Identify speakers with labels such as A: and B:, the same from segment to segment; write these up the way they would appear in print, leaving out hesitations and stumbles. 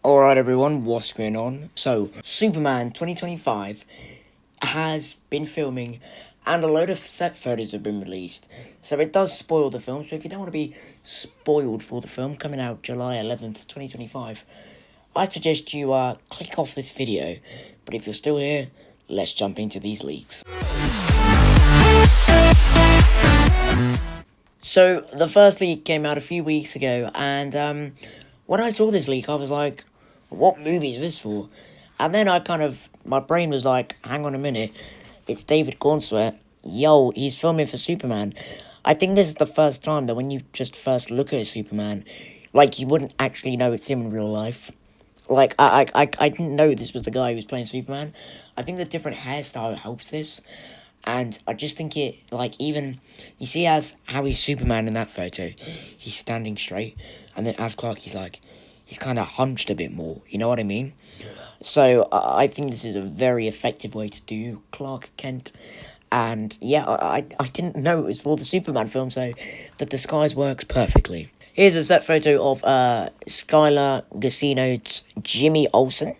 A: Alright everyone, what's going on? So, Superman 2025 has been filming and a load of set photos have been released. So it does spoil the film, so if you don't want to be spoiled for the film coming out July 11th, 2025, I suggest you click off this video. But if you're still here, let's jump into these leaks. So, the first leak came out a few weeks ago, and when I saw this leak, I was like, what movie is this for? And then my brain was like, hang on a minute, it's David Cornsweet. Yo, he's filming for Superman. I think this is the first time that when you just first look at Superman, like, you wouldn't actually know it's him in real life. Like, I didn't know this was the guy who was playing Superman. I think the different hairstyle helps this. And I just think it, like, even, you see how he's Superman in that photo. He's standing straight. And then as Clark, he's kind of hunched a bit more. You know what I mean? So, I think this is a very effective way to do Clark Kent. And, yeah, I didn't know it was for the Superman film, so the disguise works perfectly. Here's a set photo of, Skylar Gacino's Jimmy Olsen.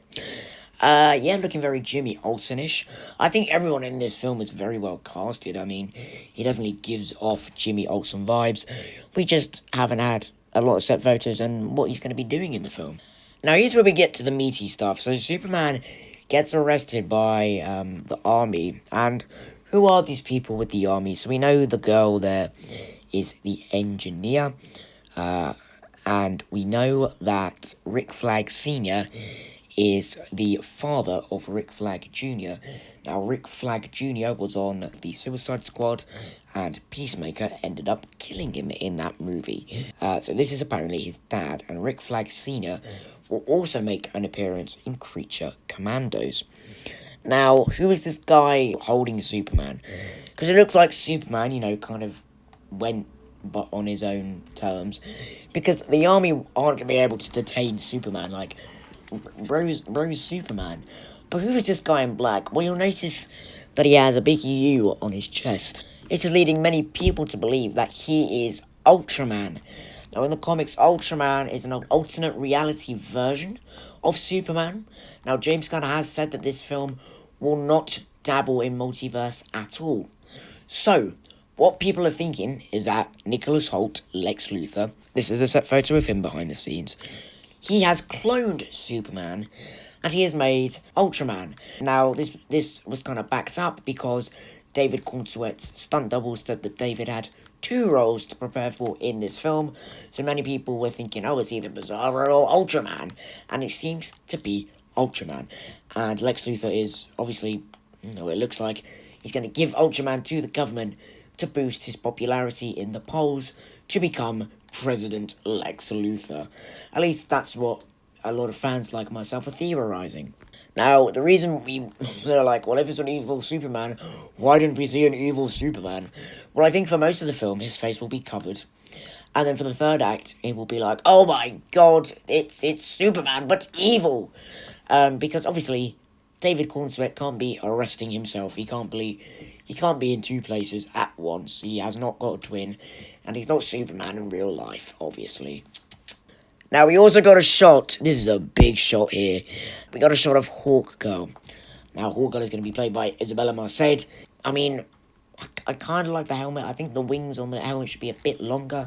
A: Yeah, looking very Jimmy Olsen-ish. I think everyone in this film is very well casted. I mean, he definitely gives off Jimmy Olsen vibes. We just haven't had a lot of set photos and what he's going to be doing in the film. Now, here's where we get to the meaty stuff. So, Superman gets arrested by, the army. And who are these people with the army? So, we know the girl there is the engineer. And we know that Rick Flag Sr. is the father of Rick Flag Jr. Now, Rick Flag Jr. was on the Suicide Squad, and Peacemaker ended up killing him in that movie. So this is apparently his dad, and Rick Flag Sr. will also make an appearance in Creature Commandos. Now, who is this guy holding Superman? Because it looks like Superman, you know, kind of went but on his own terms. Because the army aren't going to be able to detain Superman, like, Bro's Superman. But who is this guy in black? Well, you'll notice that he has a big U on his chest. This is leading many people to believe that he is Ultraman. Now, in the comics, Ultraman is an alternate reality version of Superman. Now, James Gunn has said that this film will not dabble in multiverse at all. So, what people are thinking is that Nicholas Hoult, Lex Luthor, this is a set photo of him behind the scenes, he has cloned Superman, and he has made Ultraman. Now, this was kind of backed up because David Cornsweet's stunt double said that David had 2 roles to prepare for in this film, so many people were thinking, oh, it's either Bizarro or Ultraman, and it seems to be Ultraman. And Lex Luthor is, obviously, you know, it looks like he's going to give Ultraman to the government to boost his popularity in the polls to become President Lex Luthor. At least that's what a lot of fans like myself are theorizing. Now, the reason they're like, well, if it's an evil Superman, why didn't we see an evil Superman? Well, I think for most of the film, his face will be covered. And then for the third act, it will be like, oh my god, it's Superman, but evil. Because obviously, David Cornsweet can't be arresting himself. He can't be in 2 places at once. He has not got a twin, and he's not Superman in real life, obviously. Now, we also got a shot. This is a big shot here. We got a shot of HAWKGIRL. Now, HAWKGIRL is going to be played by Isabella Merced. I mean, I kind of like the helmet. I think the wings on the helmet should be a bit longer,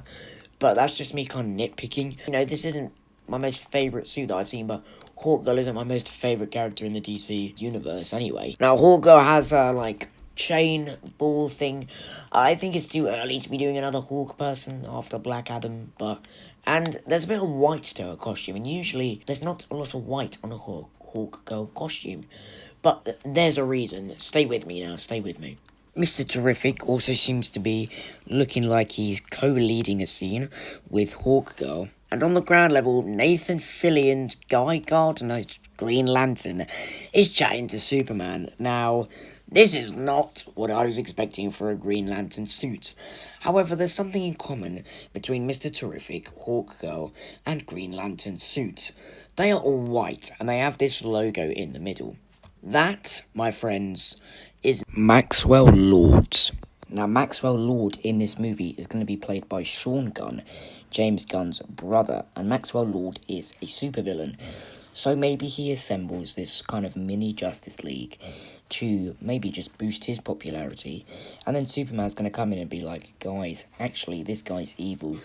A: but that's just me kind of nitpicking. You know, this isn't my most favourite suit that I've seen, but HAWKGIRL isn't my most favourite character in the DC universe anyway. Now, HAWKGIRL has like chain ball thing. I think it's too early to be doing another Hawk person after Black Adam, and there's a bit of white to her costume, and usually there's not a lot of white on a HAWKGIRL costume, but there's a reason. Stay with me now, stay with me. Mr. Terrific also seems to be looking like he's co-leading a scene with HAWKGIRL. And on the ground level, Nathan Fillion's Guy Gardner, Green Lantern, is chatting to Superman. Now, this is not what I was expecting for a Green Lantern suit. However, there's something in common between Mr. Terrific, HAWKGIRL, and Green Lantern suits. They are all white, and they have this logo in the middle. That, my friends, is Maxwell Lord's. Now, Maxwell Lord in this movie is going to be played by Sean Gunn, James Gunn's brother, and Maxwell Lord is a supervillain. So maybe he assembles this kind of mini Justice League to maybe just boost his popularity. And then Superman's going to come in and be like, guys, actually, this guy's evil.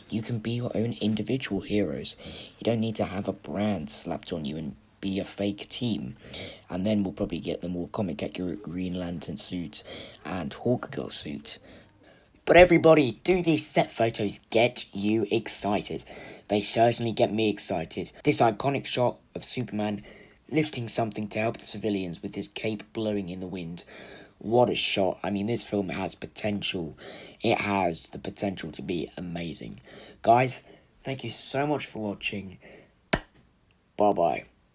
A: You can be your own individual heroes. You don't need to have a brand slapped on you and be a fake team. And then we'll probably get the more comic accurate Green Lantern suit and HAWKGIRL suit. But everybody, do these set photos get you excited? They certainly get me excited. This iconic shot of Superman lifting something to help the civilians with his cape blowing in the wind. What a shot. I mean, this film has potential. It has the potential to be amazing. Guys, thank you so much for watching. Bye-bye.